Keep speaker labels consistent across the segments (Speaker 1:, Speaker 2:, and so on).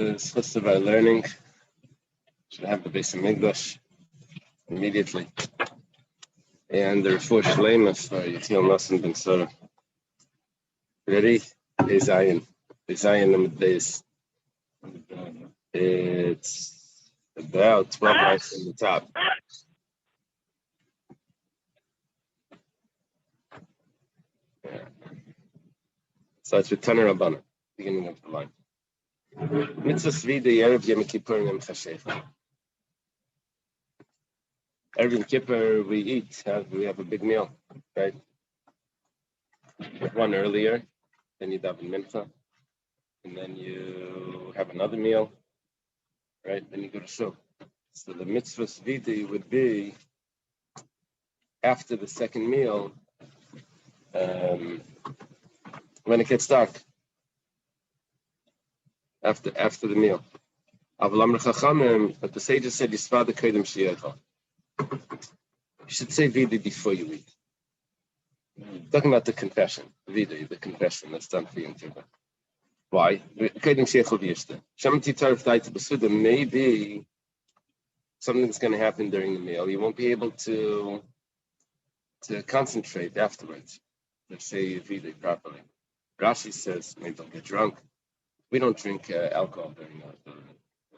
Speaker 1: Is by learning. Should have the base of Migdash immediately. And the Refuah Shlema for Yitil Nasan Ben Sora. Ready? Zion. Zion Limit Base. It's about 12 lines from the top. Yeah. So it's with Tanner Rabbana, beginning of the line. Mitzvah Svida Yerev Yom Kippur Yom Chashecha. Erev Yom Kippur we eat. We have a big meal, right? One earlier, then you daven mincha, and then you have another meal, right? Then you go to shul. So the mitzvah Svida would be after the second meal, when it gets dark. After the meal. But the sages said, you should say Vida before you eat. Talking about the confession. Vida, the confession that's done for you in Tirba. Why? Maybe something's going to happen during the meal. You won't be able to concentrate afterwards. Let's say Vida properly. Rashi says, maybe don't get drunk. We don't drink alcohol during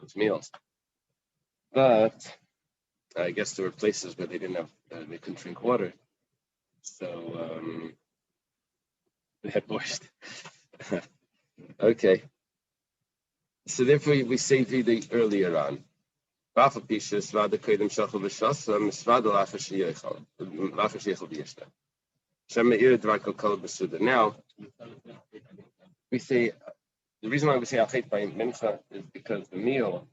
Speaker 1: those meals. But I guess there were places where they didn't have, they couldn't drink water. So they had borscht. Okay. So therefore we say Vida earlier on. Now, we say, the reason why we say Achet by Mincha is because the meal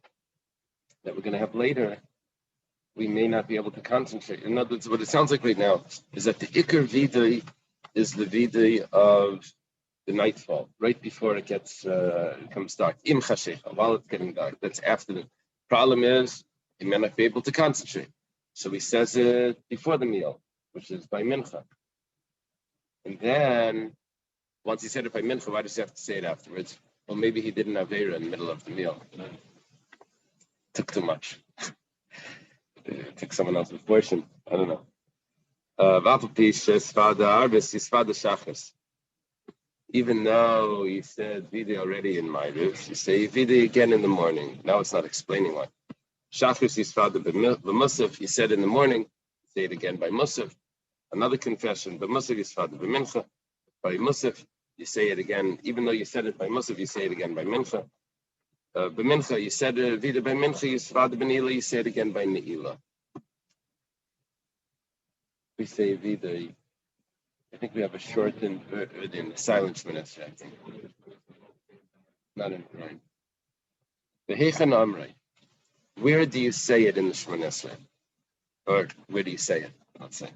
Speaker 1: that we're going to have later, we may not be able to concentrate. In other words, what it sounds like right now is that the Iker Vidai is the Vidai of the nightfall, right before it comes dark. Im Chashecha, while it's getting dark. That's after the problem is, he may not be able to concentrate. So he says it before the meal, which is by Mincha. And then, once he said it by Mincha, why does he have to say it afterwards? Well, maybe he did an Aveira in the middle of the meal. Took too much. Took someone else's portion. I don't know. Even though you said Vida already in my roof, you say Vida again in the morning. Now it's not explaining why. Shachris is father b'musaf. You said in the morning, say it again by musaf. Another confession, b'musaf is father b'mincha. By musaf, you say it again, even though you said it by musaf, you say it again by mincha. B'mincha, you said Vida by mincha, you father b'neila, you say it again by neila. We say Vida. I think we have a shortened in the silence minutes, I think. Not in the right. The Heichen Amrei. Where do you say it in the Shemona Esrei? Or where do you say it? Let's say.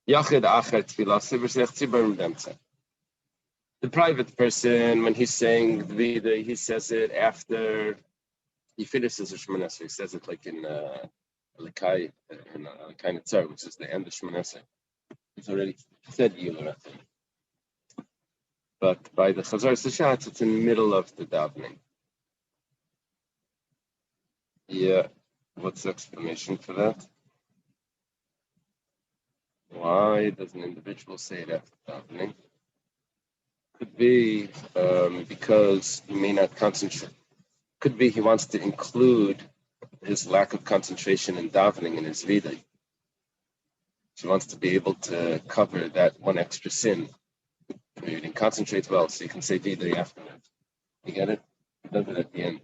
Speaker 1: Yachid Achar Tfilah Sivrach Tzibar Mdemtze. The private person, when he's saying Vida, he says it after he finishes the Shemona Esrei. He says it like in Lekai Netzar, which is the end of Shemona Esrei. He's already said Yilah, I think. But by the Chazar Sashatz, it's in the middle of the davening. Yeah, what's the explanation for that? Why does an individual say it after davening? Could be because he may not concentrate. Could be he wants to include his lack of concentration in davening in his Vida. He wants to be able to cover that one extra sin. You didn't concentrate well, so you can say Vida afterwards. You get it? He does it at the end.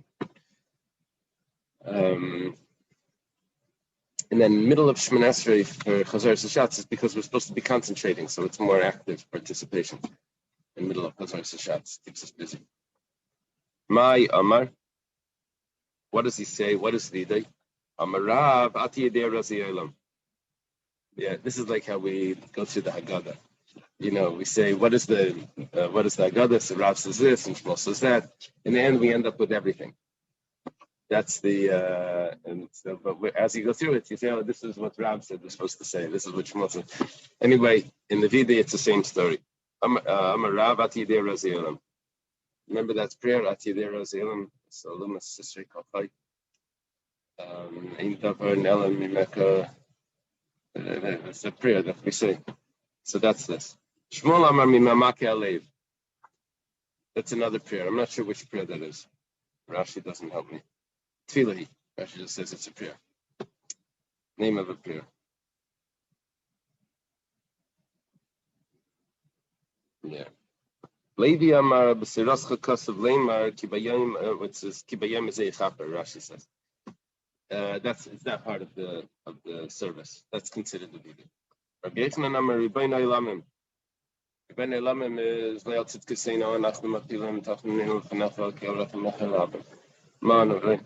Speaker 1: And then middle of Shemona Esrei for Chazar Sashatz is because we're supposed to be concentrating, so it's more active participation. In the middle of Chazar Sashatz keeps us busy. My Amar, what does he say? What is Vida? Amarav Ati Yedei Razi Olam. Yeah, this is like how we go through the Haggadah. You know, we say, what is the Haggadah? So Rav says this, and Shmuel says that. In the end, we end up with everything. That's the, and so, but as you go through it, you say, oh, this is what Rav said we're supposed to say. This is what Shmuel said. Anyway, in the Vida, it's the same story. Amar Rav Ati Yedei Razi Olam. Remember that prayer, Ati Yedei Razi Olam, So Luma Sisri Kalchai. Ein Davar Nela Mimeka. It's a prayer that we say. So that's this. Shmuel Amar Mimamake Alev. That's another prayer. I'm not sure which prayer that is. Rashi doesn't help me. Tfilahi. Rashi just says it's a prayer. Name of a prayer. Yeah. Levi Amar B'Sirascha Kasav Leimar Kibayim, which is Kibayim Ezei Chaper. Rashi says. It's that part of the service. That's considered the video. Rabbi Yochanan Amar Ribono Olamim. Ribono Olamim is Leil Tzidkesenu Anachnu Mapilim Tachnu Nihil V'Nachal Ke'Orachem Mechel Abim. Ma'anu, right?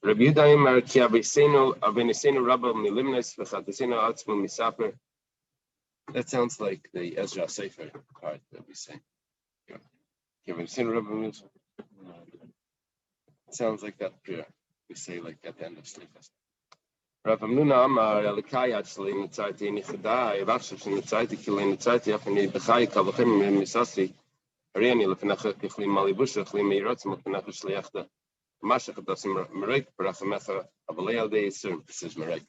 Speaker 1: Rabbi Yehuda Amar Ki Avinesenu Rabba Milimnes V'Chatasenu Atzmu Misaper. That sounds like the Ezra Sefer part that we say. Avinesenu Rabba Milimnes. It sounds like that prayer we say like at the end of Shlifas. Rav Hamnuna Amar Elikayat Shalei Nitzarti Nichadai Vachshav Nitzarti Kilei Nitzarti Afani Bechai Kavachem Misasi Ariani Lefenacha Kichli Malibusha Chli Meiratzim Lefenacha Shliachta Mashach Dasim Merek Parachamecha Avalei Aldei Yisur. This is Merek.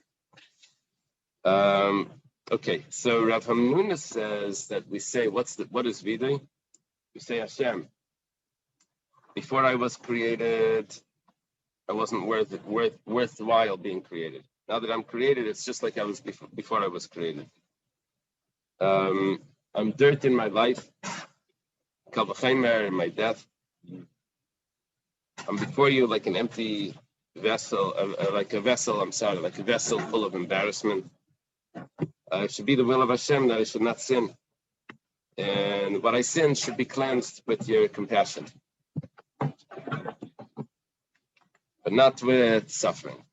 Speaker 1: Okay, so Rav Hamnuna says that we say what is Vidui? We say Hashem. Before I was created, I wasn't worthwhile being created. Now that I'm created, it's just like I was before I was created. I'm dirt in my life, kalvachemer in my death. I'm before you like an empty vessel, like a vessel full of embarrassment. It should be the will of Hashem that I should not sin. And what I sin should be cleansed with your compassion, but not with suffering.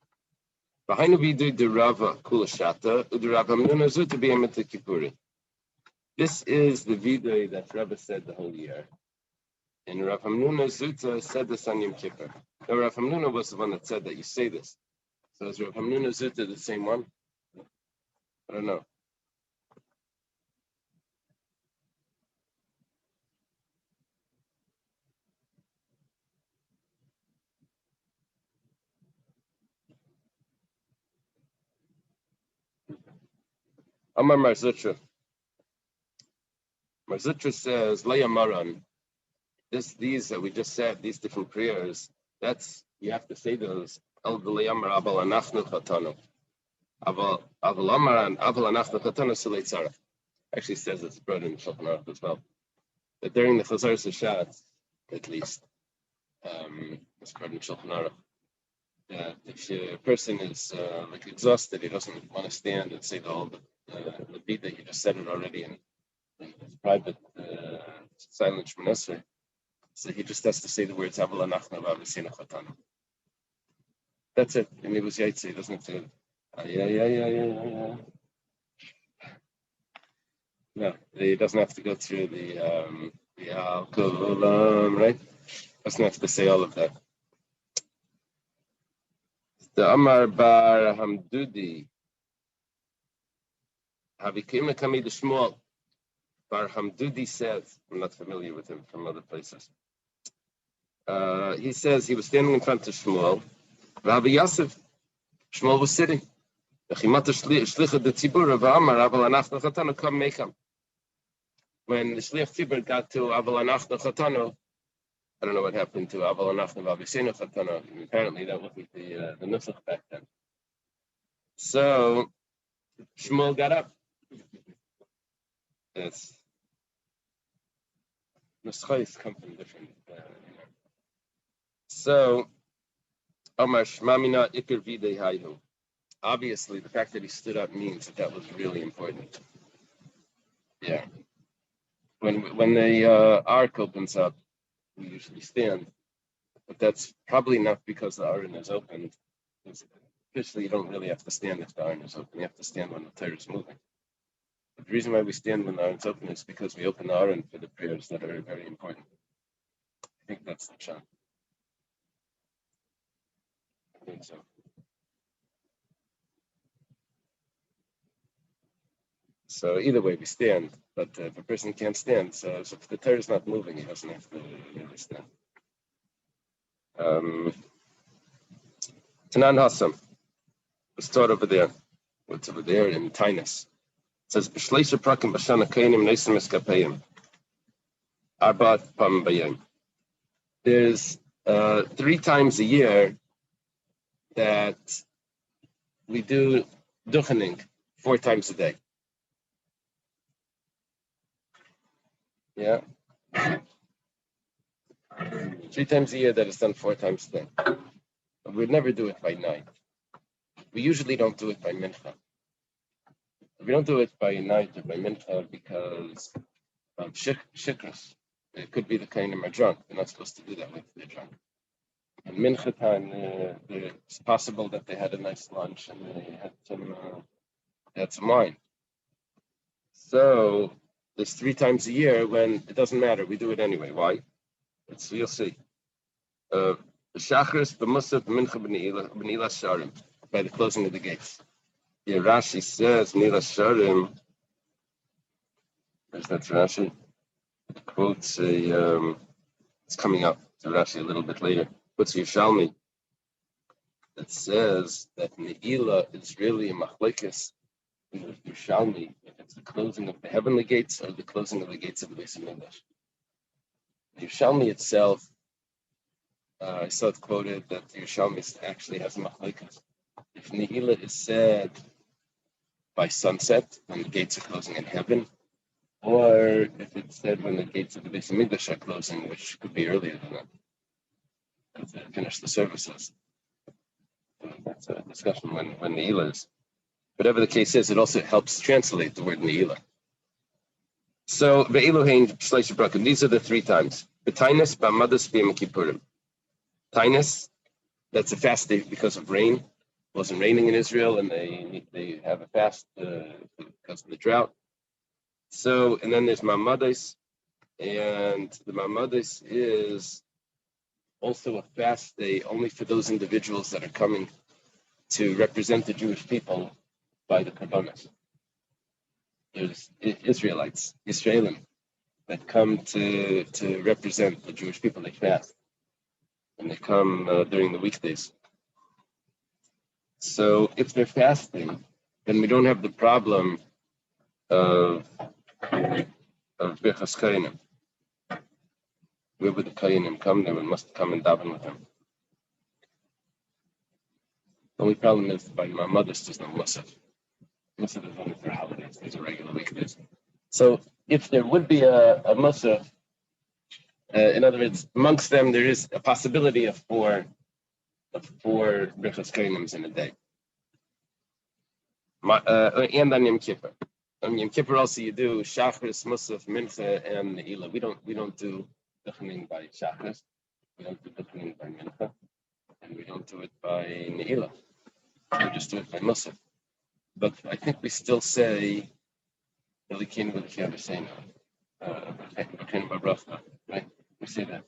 Speaker 1: This is the vidui that Rebbe said the whole year. And Rav Hamnuna Zuta said this on Yom Kippur. Now, Rav Hamnuna was the one that said that you say this. So is Rav Hamnuna Zuta the same one? I don't know. Amar Marzutra. Marzutra says, Leia Maran. These that we just said, these different prayers, you have to say those. Actually says it's brought in Shulchan Aruch as well. But during the Chazar Sashat, at least, it's brought in Shulchan Aruch. If a person is like exhausted, he doesn't want to stand and say the beat that you just said it already in private silent Shmonesrei. So he just has to say the words Aval Anachnu V'Avisenu Chatanu. That's it. And he was Yaitse. He doesn't have to. Yeah. No, he doesn't have to go through the right? Doesn't have to say all of that. The Amar Bar Hamdudi. Havikim Kamid Shmuel. Bar Hamdudi says, I'm not familiar with him from other places. He says he was standing in front of Shmuel. Rabbi Yosef, Shmuel was sitting. When the Shliach Tzibur got to Aval Anachnu Chatanu, I don't know what happened to Aval Anachnu V'Avisenu Chatanu. Apparently that wasn't the nusach back then. So Shmuel got up. Yes. Nuschais come from different. So Omar Shmamina Iker Videi Hayhu. Obviously, the fact that he stood up means that was really important. Yeah. When the ark opens up, we usually stand, but that's probably not because the aron is opened. Officially, you don't really have to stand if the aron is open. You have to stand when the Torah is moving. But the reason why we stand when the aron is open is because we open the aron for the prayers that are very, very important. I think that's the shot. I think so. So either way, we stand. But if a person can't stand, so if the Torah is not moving, he doesn't have to really stand. Tanan Hassam was taught over there. What's over there in Tainus? It says, B'shleisha prakim b'shana kainim neisim eskapayim. Arbat pam bayim. There's 3 times a year that we do duchening 4 times a day. Yeah. 3 times a year that is done 4 times a day. But we never do it by night. We usually don't do it by mincha. We don't do it by night or by mincha because of shikras. It could be the kind of are drunk. They're not supposed to do that if they're drunk. And mincha time, it's possible that they had a nice lunch and they had some wine. So there's 3 times a year when it doesn't matter. We do it anyway. Why? You'll see. Shachris b'musaf mincha b'neila sharim, by the closing of the gates. Yeah, Rashi says Neila Sharim. There's that Rashi. Quotes it's coming up to Rashi a little bit later. Quotes Yerushalmi that says that Neila is really a machlekes in Yerushalmi if it's the closing of the heavenly gates or the closing of the gates of the Beis Hamikdash. Yerushalmi itself, I saw it quoted that Yerushalmi actually has a machlekes. If Neila is said by sunset when the gates are closing in heaven, or if it's said when the gates of the Beis Hamikdash are closing, which could be earlier than that, because they finish the services. That's a discussion when Neila is. Whatever the case is, it also helps translate the word Neila. So ve'eluhein shleisha brakim. These are the 3 times. B'tainus b'amadas b'yom kippurim. Tainus, that's a fast day because of rain. It wasn't raining in Israel, and they have a fast because of the drought. So, and then there's Mamades, and the Mamades is also a fast day only for those individuals that are coming to represent the Jewish people by the Karbanos. There's Israelites, Israelim, that come to represent the Jewish people. They fast, and they come during the weekdays. So if they're fasting, then we don't have the problem of Birchas Kainim. Where would the Kainim come? They must come and daven with them. The only problem is by my mother's there's no Musaf. Musaf is only for holidays. These are regular weekdays. So if there would be a Musaf, in other words, amongst them there is a possibility of four Birchas Kainims in a day. And on Yom Kippur. On Yom Kippur also you do Shachris, Musaf, Mincha, and Ne'ilah. We don't do Duchening by Shachris. We don't do Duchening by Mincha. And we don't do it by Ne'ilah. We just do it by Musaf. But I think we still say Elikin V'Likia V'Seina. Right? We say that.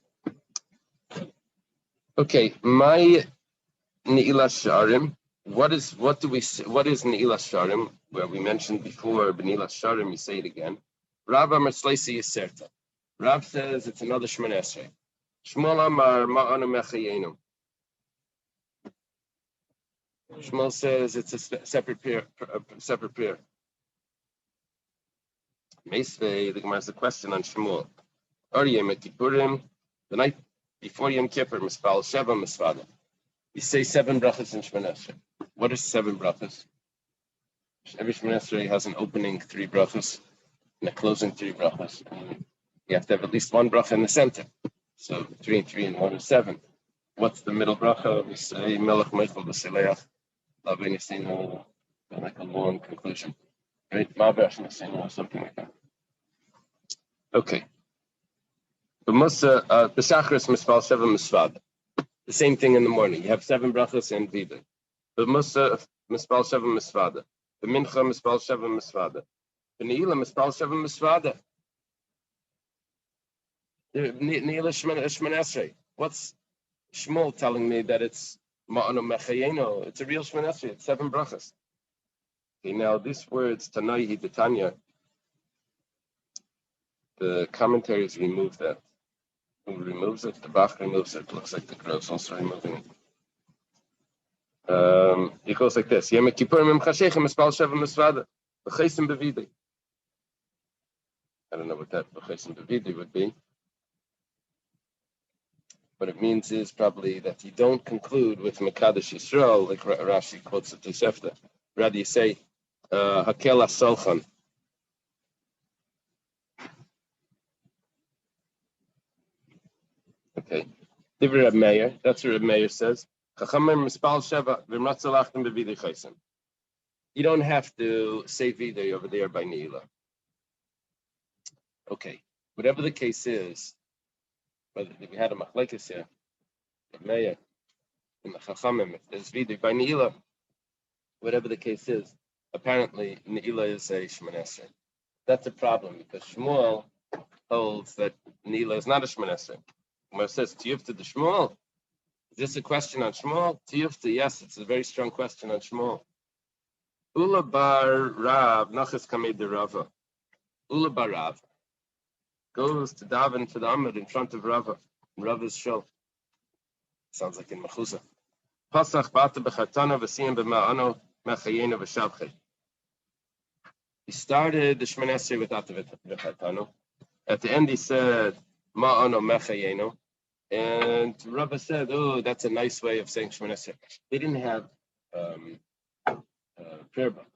Speaker 1: Okay, my Ne'ilah Sharim. What is Ne'ilah Sharim? Well, we mentioned before Ne'ilah Sharim. You say it again. Rav Amar Sleisi Yiserta. Rav says it's another Shemon Esrei. Shmuel Amar Ma'anu Mechayenu. Shmuel says it's a separate prayer. Meisvei, the Gemara has a question on Shmuel. Yom Kippurim, the night before Yom Kippur, Mispal Sheva Misvada. You say 7 brachas in Shemon Esrei. What is 7 brachas? Every Shemon Esrei has an opening 3 brachas and a closing 3 brachas. And you have to have at least 1 bracha in the center. So 3 and 3 and 1 is 7. What's the middle bracha? We say Melech Michael B'Seleach. Loving is like a long conclusion. Right? Ma'aber Shemon something like that. Okay. The Shachris Mispal Sheva Misvada. The same thing in the morning. You have 7 brachas and vida. The Musa Mispal Sheva Misvada. The Mincha Mispal Sheva Misvada. The Ne'ilah Mispal Sheva Misvada. The Ne'ilah Shemon Esrei. What's Shmuel telling me that it's Ma'anu Mechayenu? It's a real Shemon Esrei. It's 7 brachas. Okay, now these words Tanaihi Tanya. The commentaries remove that. Who removes it? The Bach removes it. Looks like the Gross also removing it. It goes like this. Yom Kippurim Chashechem Mispal Sheva Misvada. B'Chesim B'Videi. I don't know what that B'Chesim B'Videi would be. What it means is probably that you don't conclude with Mekadosh Yisrael, like Rashi quotes it to Sefta. Rather you say, Hakel Asolchan. Okay. Divrei Reb Meir, that's what Reb Meir says. You don't have to say Videi over there by Neila. Okay. Whatever the case is, whether we had a machlekes here, Reb Meir, in the Chachamim, if there's Videi by Neila, whatever the case is, apparently Neila is a Shemon Esrei. That's a problem because Shmuel holds that Neila is not a Shemon Esrei. When it says Tiyufta the Shmuel, is this a question on Shmuel? Tiyufta, yes, it's a very strong question on Shmuel. Ula bar Rav, Nachas Kamed de Rava. Ula bar Rav goes to daven to the Amud in front of Rava, in Rava's show. Sounds like in Mechusa. Pasach bata b'chatana v'siyim b'ma'ano mechayenu v'shavchei. He started the Shemon Esrei without the v'chatanu. At the end he said, ma'ano mechayenu. And Rava said, oh, that's a nice way of saying Shemon Esrei. They didn't have prayer books.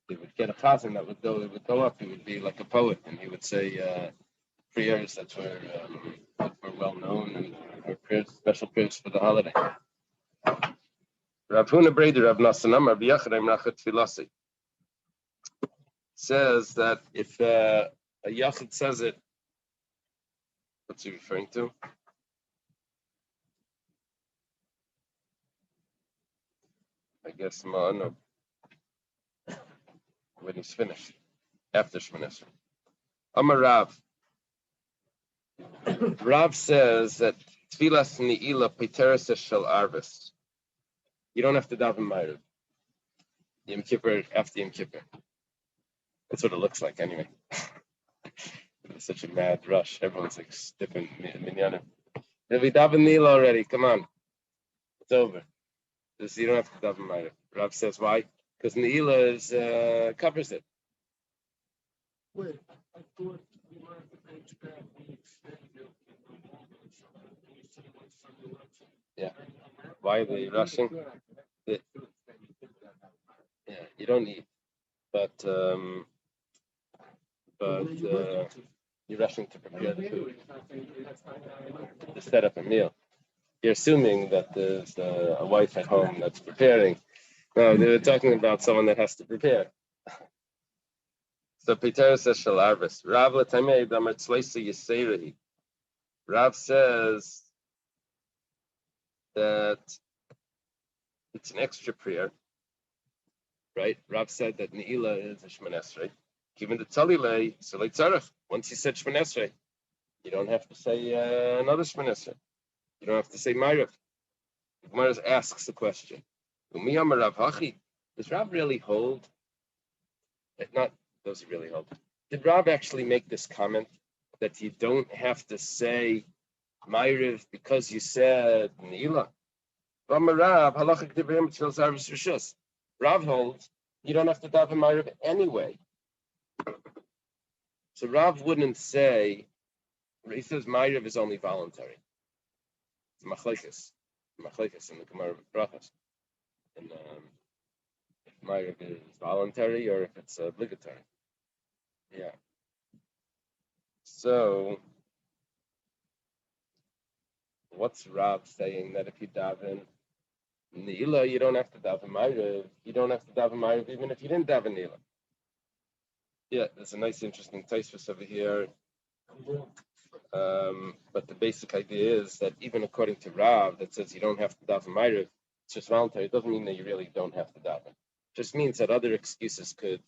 Speaker 1: They would get a chazan that would go up. He would be like a poet, and he would say prayers that were well known and were prayers, special prayers for the holiday. Rav Huna Breder Rav Nasanam Rav Yachadim Rachat Filasi says that if a Yachid says it, what's he referring to? I guess Ma'ano, when he's finished, after Shemon Esrei. Amar Rav. Rav says that Tfilas Ni'ila Peteres Shel Arvis. You don't have to daven Ma'ariv. Yom Kippur after Yom Kippur. That's what it looks like anyway. It's such a mad rush. Everyone's like stiffing minyanim. Did we daven Ni'ila already? Come on. It's over. You don't have to daven Ma'ariv. Rav says why? Because Neila is covers it.
Speaker 2: Wait, I thought you wanted to page back when you extended
Speaker 1: Yeah. Why are they rushing? Yeah, you don't eat, but you're rushing to prepare the food to set up a meal. You're assuming that there's a wife at home that's preparing. No, they were talking about someone that has to prepare. So Peter says Shalarvis. Rav Latamei Damar Tzleisa Yiseri. Rav says that it's an extra prayer, right? Rav said that Neila is a Shemon Esrei. Given the Talilei, so like Tzarech. Once you said Shemon Esrei, you don't have to say another Shemon Esrei. You don't have to say Ma'ariv. The Gemara asks the question. Does Rav really hold? Not does he really hold? Did Rav actually make this comment that you don't have to say Ma'ariv because you said Neila? Rav holds you don't have to daven Ma'ariv anyway. So Rav wouldn't say. He says Ma'ariv is only voluntary. It's machlekes in the Gemara of Brachos. And if Ma'ariv is voluntary or if it's obligatory. Yeah. So, what's Rav saying that if you daven Neila, you don't have to daven Ma'ariv. You don't have to daven Ma'ariv even if you didn't daven Neila. Yeah, there's a nice, interesting taisvus over here. But the basic idea is that even according to Rav, that says you don't have to daven Ma'ariv, it's just voluntary. It doesn't mean that you really don't have to daven. It just means that other excuses could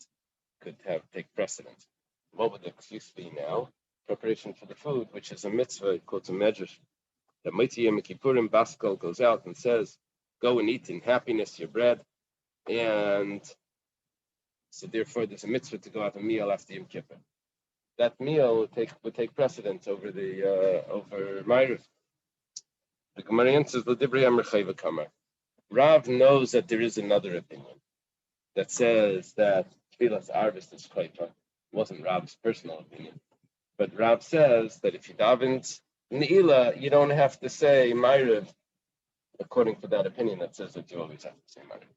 Speaker 1: take precedence. What would the excuse be now? Preparation for the food, which is a mitzvah called a medrash. The Mitzvah Yom Kippurim Baskal goes out and says, "Go and eat in happiness your bread," and so therefore there's a mitzvah to go out a meal after Yom Kippur. that meal would take precedence over the over Ma'ariv. The Gemara answers L'divrei Amar Kamar. Rav knows that there is another opinion that says that Tfilas Arvis is Chayfa. It wasn't Rav's personal opinion, but Rav says that if you davened Ne'ilah, you don't have to say Ma'ariv, according to that opinion that says that you always have to say Ma'ariv.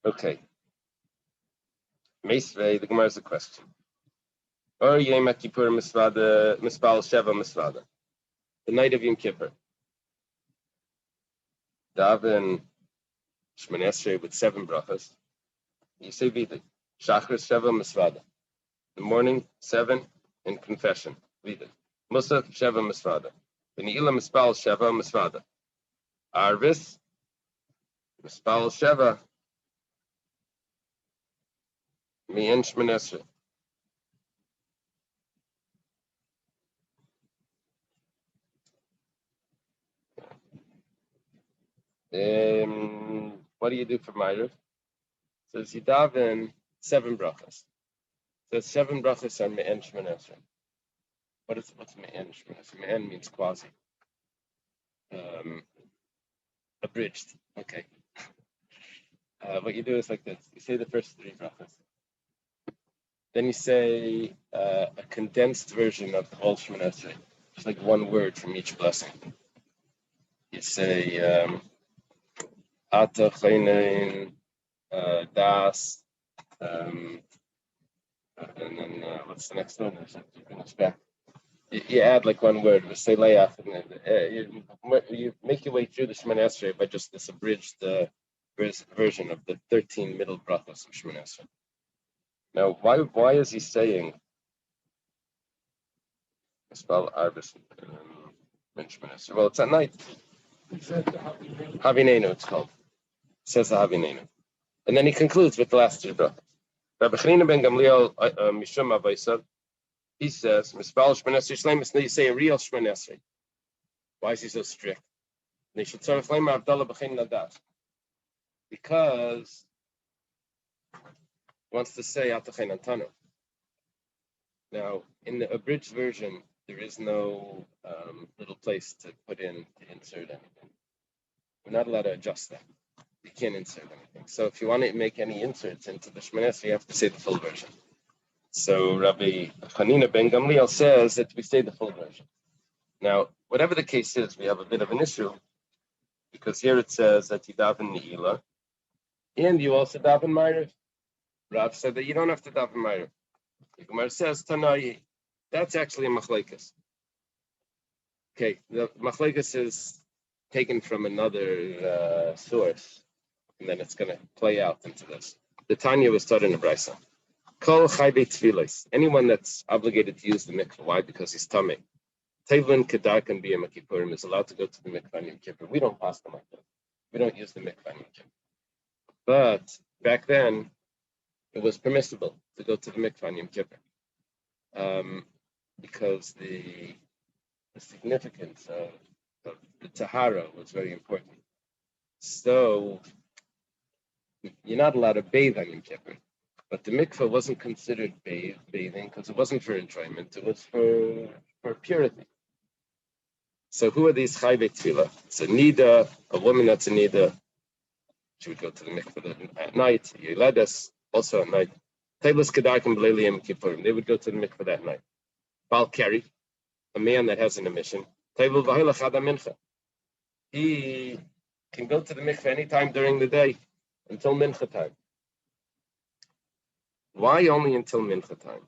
Speaker 1: Okay. Meisvei, the Gemara has a question. Or Yom Kippur Mispal Sheva Misvada. The night of Yom Kippur. Daven Shemon Esrei with 7 brachas. You say Vidi. Shachar Sheva Misvada. The morning 7 in confession. Vidi. Musaf Sheva Misvada. The Ne'ilah Mispal Sheva Misvada. Arvis Mispal Sheva Mi'en Shemon Esrei. What do you do for Ma'ariv? Says you daven 7 brachas. Says 7 brachas are me'en Shemon Esrei. What's me'en Shemon Esrei? Me'en means quasi. Abridged. Okay. What you do is like this. You say the first 3 brachas. Then you say a condensed version of the whole Shemon Esrei. Just like one word from each blessing. You say Ata Chaynein Das, and then what's the next one? You add like one word, say Layach, and you make your way through the Shemon Esrei by just this abridged version of the 13 middle brachos of Shemon Esrei. Now, why is he saying spell Arbis Shemon Esrei? Well, it's at night. Havinenu, it's called. It says the Havinenu. And then he concludes with the last 3 brachas. Rabbi Chanina ben Gamliel Mishum Avaisad, he says, Mispal Shemon Esrei Shleimus, you say a real Shemon Esrei. Why is he so strict? They should sort of flame Abdullah B'chein Nadas. Because he wants to say Atachein Antanu. Now, in the abridged version, there is no little place to insert anything. We're not allowed to adjust that. You can't insert anything. So if you want to make any inserts into the Shemon Esrei, you have to say the full version. So Rabbi Chanina ben Gamliel says that we say the full version. Now, whatever the case is, we have a bit of an issue because here it says that you daven Ne'ilah and you also daven Ma'ariv. Rav said that you don't have to daven Ma'ariv. The Gemara says Tanai. That's actually a machlekes. Okay, the machlekes is taken from another source, and then it's going to play out into this. The Tanya was taught in a brisa. Kol chai beit tfilos. Anyone that's obligated to use the mikveh. Why? Because he's tummy. Tevlin kedar can be a Kippurim is allowed to go to the mikveh on Yom Kippur. We don't pass them like that. We don't use the mikveh on Yom Kippur. But back then, it was permissible to go to the mikveh on Yom Kippur, because the significance of the tahara was very important. So you're not allowed to bathe on Yom Kippur. But the mikveh wasn't considered bathing because it wasn't for enjoyment. It was for purity. So who are these chai beit tefillah? It's a nida, a woman that's a nida. She would go to the mikveh at night. Yeledes, also at night. Teilos kedarkim b'leiliyim kippurim. They would go to the mikveh that night. Bal keri, a man that has an emission. Teivul v'hilach ad mincha. He can go to the mikveh anytime during the day until mincha time. Why only until mincha time?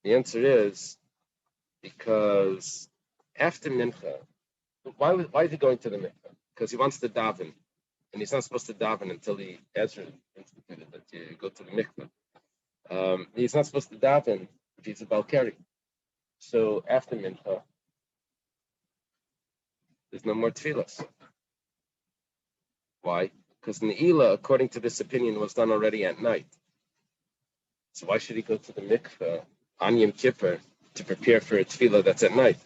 Speaker 1: The answer is because after mincha, why is he going to the mikveh? Because he wants to daven, and he's not supposed to daven until Ezra instituted that you go to the mikveh. He's not supposed to daven if he's a balkari. So after mincha, there's no more tefillas. Why? Because Ne'ilah, according to this opinion, was done already at night. So why should he go to the mikveh on Yom Kippur to prepare for a tefillah that's at night?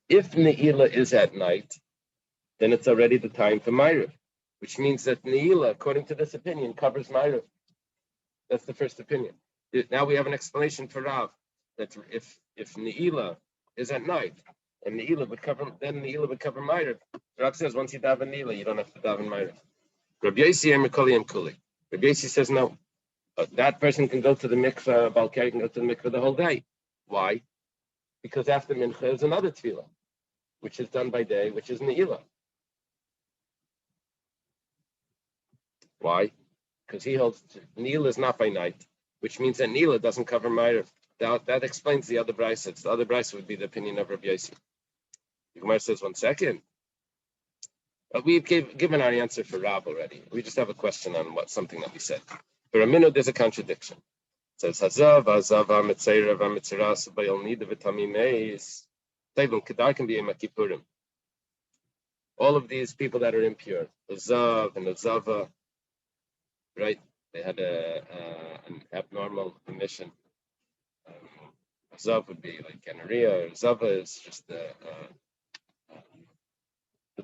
Speaker 1: If Ne'ilah is at night, then it's already the time for Ma'ariv. which means that Neila, according to this opinion, covers Ma'ariv. That's the first opinion. Now we have an explanation for Rav that if Neila is at night and Neila would cover, then Neila would cover Ma'ariv. Rav says once you daven Neila, you don't have to daven Ma'ariv. Rabbi Yossi and Mikoli and Kuli. Rabbi Yossi says no. That person can go to the mikveh, Balkari can go to the mikveh the whole day. Why? Because after mincha is another tefillah, which is done by day, which is Neila. Why? Because he holds Neila is not by night, which means that Neila doesn't cover Ma'ariv. That explains the other braysos. The other brayso would be the opinion of Rabbi Yossi. The Gemara says, 1 second. We've given our answer for Rab already. We just have a question on something that we said. For a minute, there's a contradiction. It says, Hazav, Mitzayra, Mitziras, Bayal Nida, Vitami Meis, Taibun, Kedar can be a Makipurim. All of these people that are impure, Hazav and Hazava, right? They had an abnormal emission. Hazav would be like gonorrhea, or Zava is just the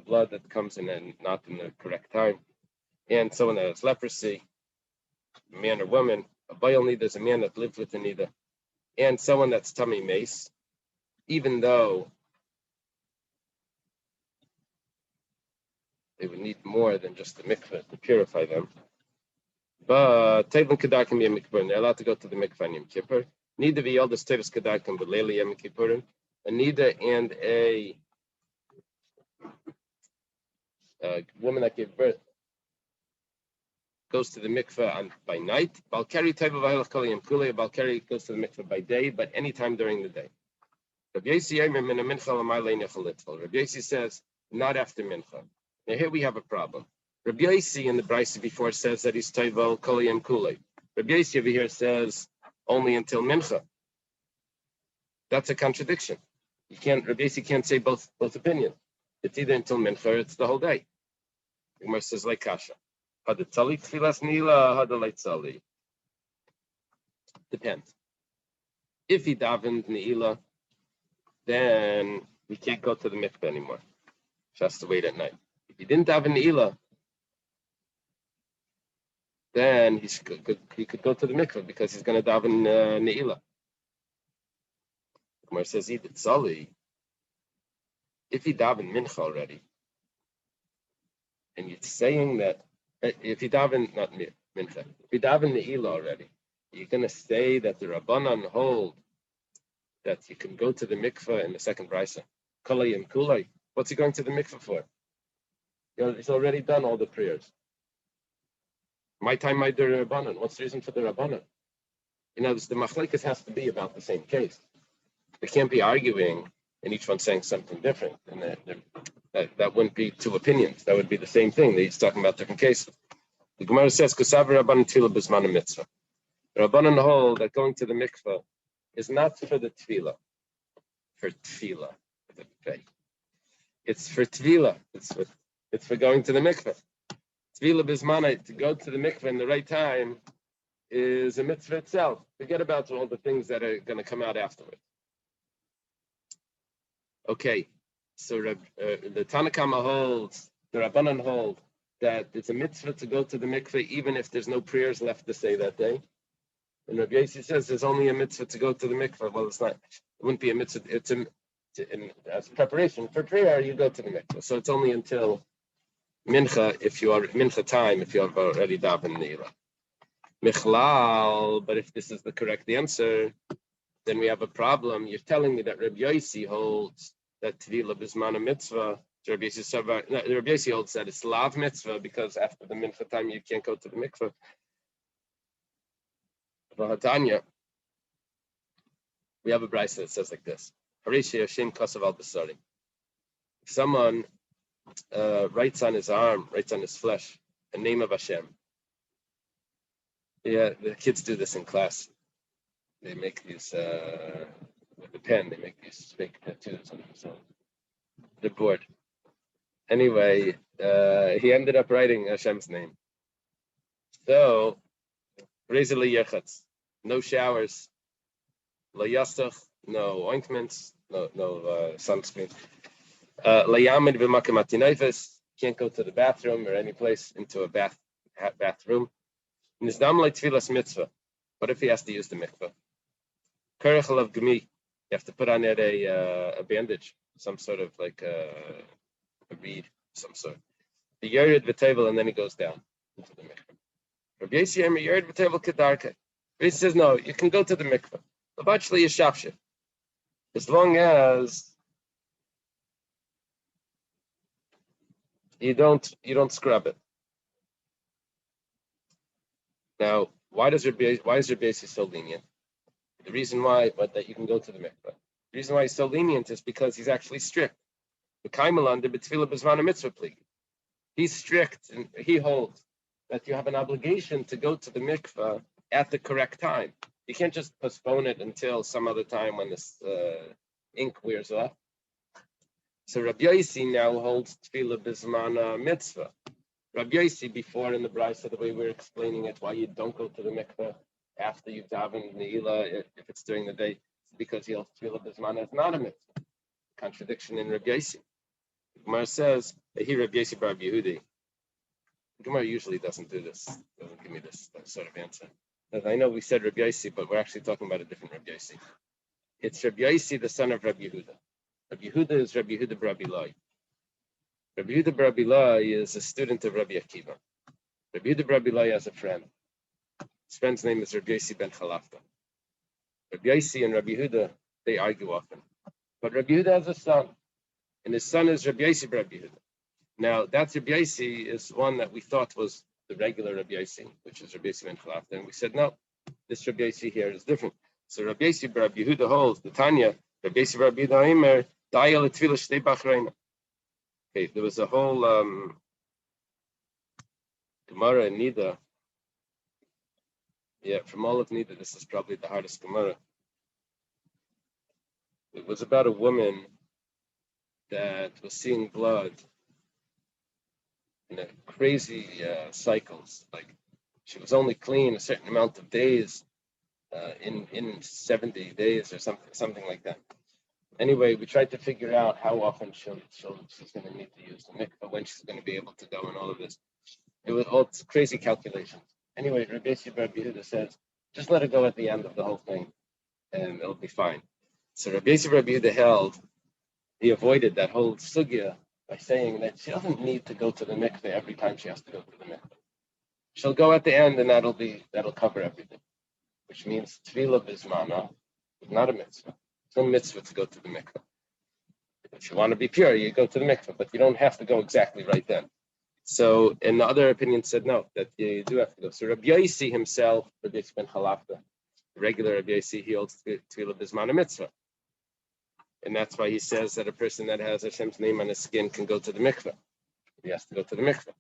Speaker 1: blood that comes in and not in the correct time. And someone that has leprosy, a man or woman, a bayal nida is a man that lived with the nida, and someone that's tummy mace, even though they would need more than just the mikveh to purify them. But Tevin Kedar can be a mikveh, they're allowed to go to the mikveh in Yom Kippur. Nida the eldest Tevis Kedar can be Leili Yom Kippurim. A nida and a woman that gave birth goes to the mikveh by night. Balkari Balkari goes to the mikveh by day, but anytime during the day. Rabbi Yossi says not after mincha. Now here we have a problem. Rabbi Yossi in the brayso before says that he's tayvel koliyim kulei. Rabbi Yossi over here says only until mincha. That's a contradiction. Rabbi Yossi can't say both opinions. It's either until mincha or it's the whole day. The Gemara says like kasha. Depends. If he davened neila, then we can't go to the mikveh anymore. He has to wait at night. If he didn't daven neila, then he could go to the mikveh because he's going to daven neila. The Gemara says if he davened mincha already, and you're saying that if you daven, not mincha, if you daven neila already, you're going to say that the Rabbanan hold that you can go to the mikveh in the second brayso. Kolayim kulay. What's he going to the mikveh for? He's already done all the prayers. My time, my der Rabbanan. What's the reason for the Rabbanan? The machlekes has to be about the same case. They can't be arguing and each one saying something different. And that wouldn't be two opinions. That would be the same thing. They're talking about different cases. The Gemara says, "Kusav Rabbanan tefillah b'zman mitzvah." Rabbanan hold that going to the mikveh is not for the tefillah, for tefillah. It's for tefillah. It's for going to the mikveh. Tefillah b'zman, to go to the mikveh in the right time, is a mitzvah itself. Forget about all the things that are going to come out afterwards. Okay, so the Tanakama holds, the Rabbanan hold that it's a mitzvah to go to the mikveh even if there's no prayers left to say that day. And Rabbi Yossi says there's only a mitzvah to go to the mikveh. Well, it's not. It wouldn't be a mitzvah. It's as preparation for prayer, you go to the mikveh. So it's only until mincha, if you are mincha time, if you have already davened neila. Michlal, but if this is the correct answer, then we have a problem. You're telling me that Rabbi Yossi holds that tefillah b'zman mitzvah. Rabbi Yossi holds that it's lav mitzvah because after the mincha time you can't go to the mikveh. We have a brayso that says like this: if someone writes on his arm, writes on his flesh, the name of Hashem. Yeah, the kids do this in class. They make these with the pen. They make these fake tattoos on themselves. They're bored. Anyway, he ended up writing Hashem's name. So, no showers, lo yasach, no ointments, no sunscreen. Layamid b'makom atinayfes, Can't go to the bathroom or any place into a bathroom. Nizdam like tefillas mitzvah. What if he has to use the mikvah? Kerechel of gemi. You have to put on it a bandage, some sort of like a reed, some sort. The yered v'tevel, and then he goes down into the mikvah. Rabbi Yossi Omer yered v'tevel kedarke. He says no, you can go to the mikvah. Eventually, yishapshir, as long as you don't scrub it. Now, why is Rabbi Yossi so lenient? The reason why, but that you can go to the mikvah. The reason why he's so lenient is because he's actually strict. He's strict, and he holds that you have an obligation to go to the mikvah at the correct time. You can't just postpone it until some other time when this ink wears off. So Rabbi Yossi now holds tefillah bisman mitzvah. Rabbi Yossi, before in the brisa, the way we're explaining it, why you don't go to the mikveh after you've davened ne'ilah, if it's during the day, because he holds tefillah bisman is not a mitzvah. Contradiction in Rabbi Yossi. Gemara says that he Rabbi Yossi bar Yehudi. Gemara usually doesn't do this. Doesn't give me this sort of answer. I know we said Rabbi Yossi, but we're actually talking about a different Rabbi Yossi. It's Rabbi Yossi, the son of Rabbi Yehuda. Rabbi Yehuda is Rabbi Yehuda bar Rabbi Lai. Rabbi Yehuda bar Rabbi Lai is a student of Rabbi Akiva. Rabbi Yehuda bar Rabbi Lai has a friend. His friend's name is Rabbi Yossi ben Chalafta. Rabbi Yossi and Rabbi Yehuda, they argue often. But Rabbi Yehuda has a son, and his son is Rabbi Yossi bar Rabbi Yehuda. Now, that Rabbi Yossi is one that we thought was the regular Rabbi Yossi, which is Rabbi Yossi ben Chalafta, and we said, no, this Rabbi Yossi here is different. So Rabbi Yossi bar Rabbi Yehuda holds, the Tanya, Rabbi Yossi bar Rabbi Yehuda Omer, Dayal Tefillah Shtei Bachreina. Okay, there was a whole Gemara in Nida. Yeah, from all of Nida, this is probably the hardest Gemara. It was about a woman that was seeing blood in a crazy cycles. Like she was only clean a certain amount of days in 70 days or something like that. Anyway, we tried to figure out how often she's going to need to use the mikvah, when she's going to be able to go, and all of this. It was all crazy calculations. Anyway, Rabbi Yossi bar Yehuda says, just let her go at the end of the whole thing, and it'll be fine. So Rabbi Yossi bar Yehuda held, he avoided that whole sugya by saying that she doesn't need to go to the mikveh every time she has to go to the mikveh. She'll go at the end, and that'll cover everything. Which means tefillah bismana is not a mitzvah. It's no mitzvah to go to the mikveh. If you want to be pure, you go to the mikveh, but you don't have to go exactly right then. So, and the other opinion said no, that you do have to go. So Rabbi Yossi himself, Rabbi Yossi ben Chalafta, regular Rabbi Yossi, he holds tefillah bismana mitzvah. And that's why he says that a person that has Hashem's name on his skin can go to the mikveh. He has to go to the mikveh.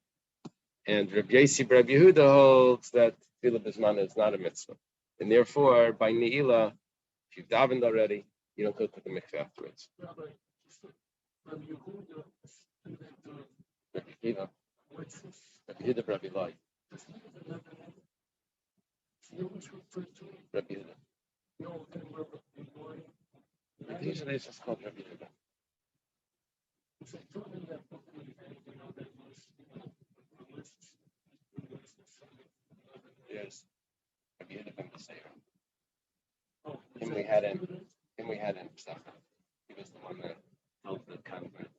Speaker 1: And Rabbi Yossi bar Rabbi Yehuda holds that tefillah bismana is not a mitzvah. And therefore, by ne'ilah, if you've davened already, you don't go to the mikveh afterwards. Rabbi Akiva, Rabbi Yehuda bar Rabbi Lai. Rabbi Yehuda. Usually it's just called Rabbi Yehuda. Yes, Rabbi Yehuda ben Beseira. Him we had in stuff. He was the one that told the convert,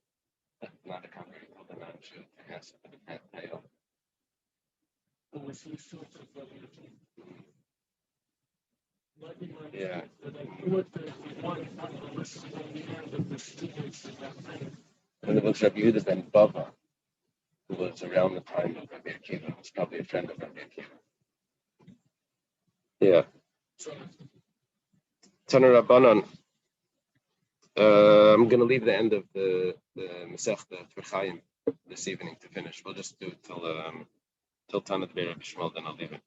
Speaker 1: not a convert, he told the non-Jew to ask for the pet tail. Yeah. And it was Rabbi Yehuda ben Bava, who was around the time of Rabbi Akiva. He was probably a friend of Rabbi Akiva. Yeah. Tana Rabbanan. I'm going to leave the end of the Masechta for Chaim this evening to finish. We'll just do it till Tana Rabbi Shmuel, then I'll leave it.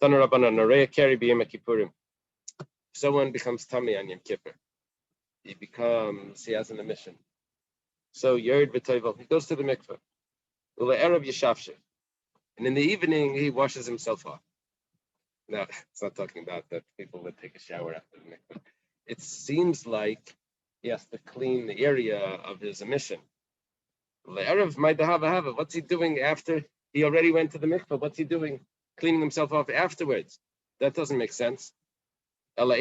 Speaker 1: Tana Rabbanan, Nareya Keri B'Yom Kippurim. Someone becomes tummy on Yom Kippur. He has an emission. So Yerid B'Toivel, he goes to the mikveh. Ule'erav Yeshafshe. And in the evening, he washes himself off. Now, it's not talking about that people would take a shower after the mikveh. It seems like he has to clean the area of his emission. What's he doing after he already went to the mikvah? What's he doing? Cleaning himself off afterwards? That doesn't make sense. What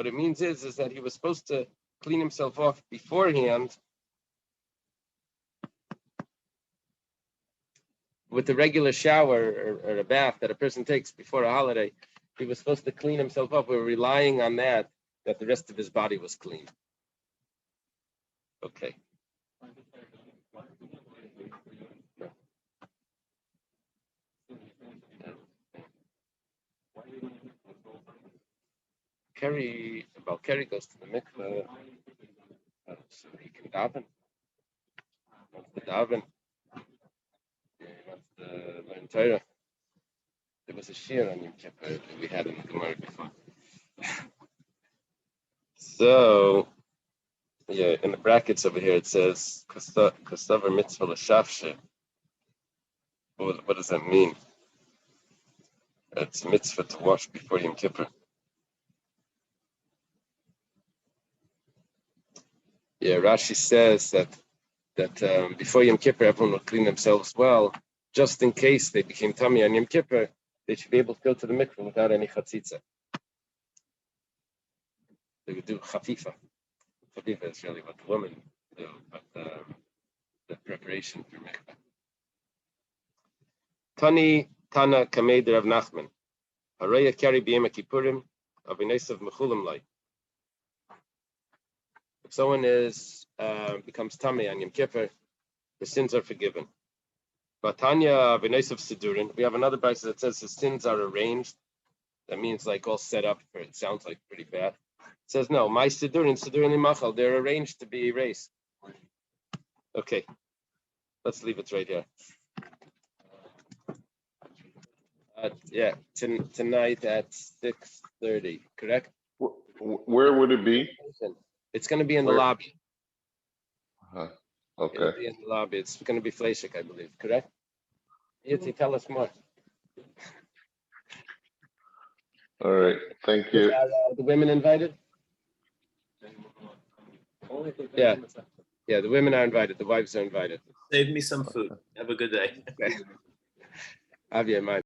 Speaker 1: it means is that he was supposed to clean himself off beforehand with the regular shower or a bath that a person takes before a holiday. He was supposed to clean himself up. We were relying on that the rest of his body was clean. Okay. Kerry goes to the mikveh so he can daven. He wants to daven. He wants to learn Torah. There was a shir on Yom Kippur that we had in the Gemara before. So, yeah, in the brackets over here it says Kostaver mitzvah l'shafshe. What does that mean? It's mitzvah to wash before Yom Kippur. Yeah, Rashi says that before Yom Kippur, everyone will clean themselves well, just in case they became tummy on Yom Kippur, they should be able to go to the mikveh without any chatzitza. They would do chafifa. Chafifa is really what the women do, but the preparation for mikveh. Tana kamed Rav Nachman. Haraya kari b'yem kippurim avinesav mechulim lai. If someone becomes tummy on Yom Kippur, the sins are forgiven. Batanya v'neisav sidurin. We have another verse that says the sins are arranged. That means like all set up for it. Sounds like pretty bad. It says no. My sidurin limachal. They're arranged to be erased. Okay, let's leave it right here. Yeah, tonight at 6:30. Correct.
Speaker 3: Where would it be?
Speaker 1: It's going to be in the lobby.
Speaker 3: Okay.
Speaker 1: It'll be in the lobby. It's going to be Fleshik, I believe. Correct? Yitzi, tell us more.
Speaker 3: All right. Thank you.
Speaker 1: The women invited? Yeah. Yeah, the women are invited. The wives are invited.
Speaker 4: Save me some food. Have a good day.
Speaker 1: Have you in mind?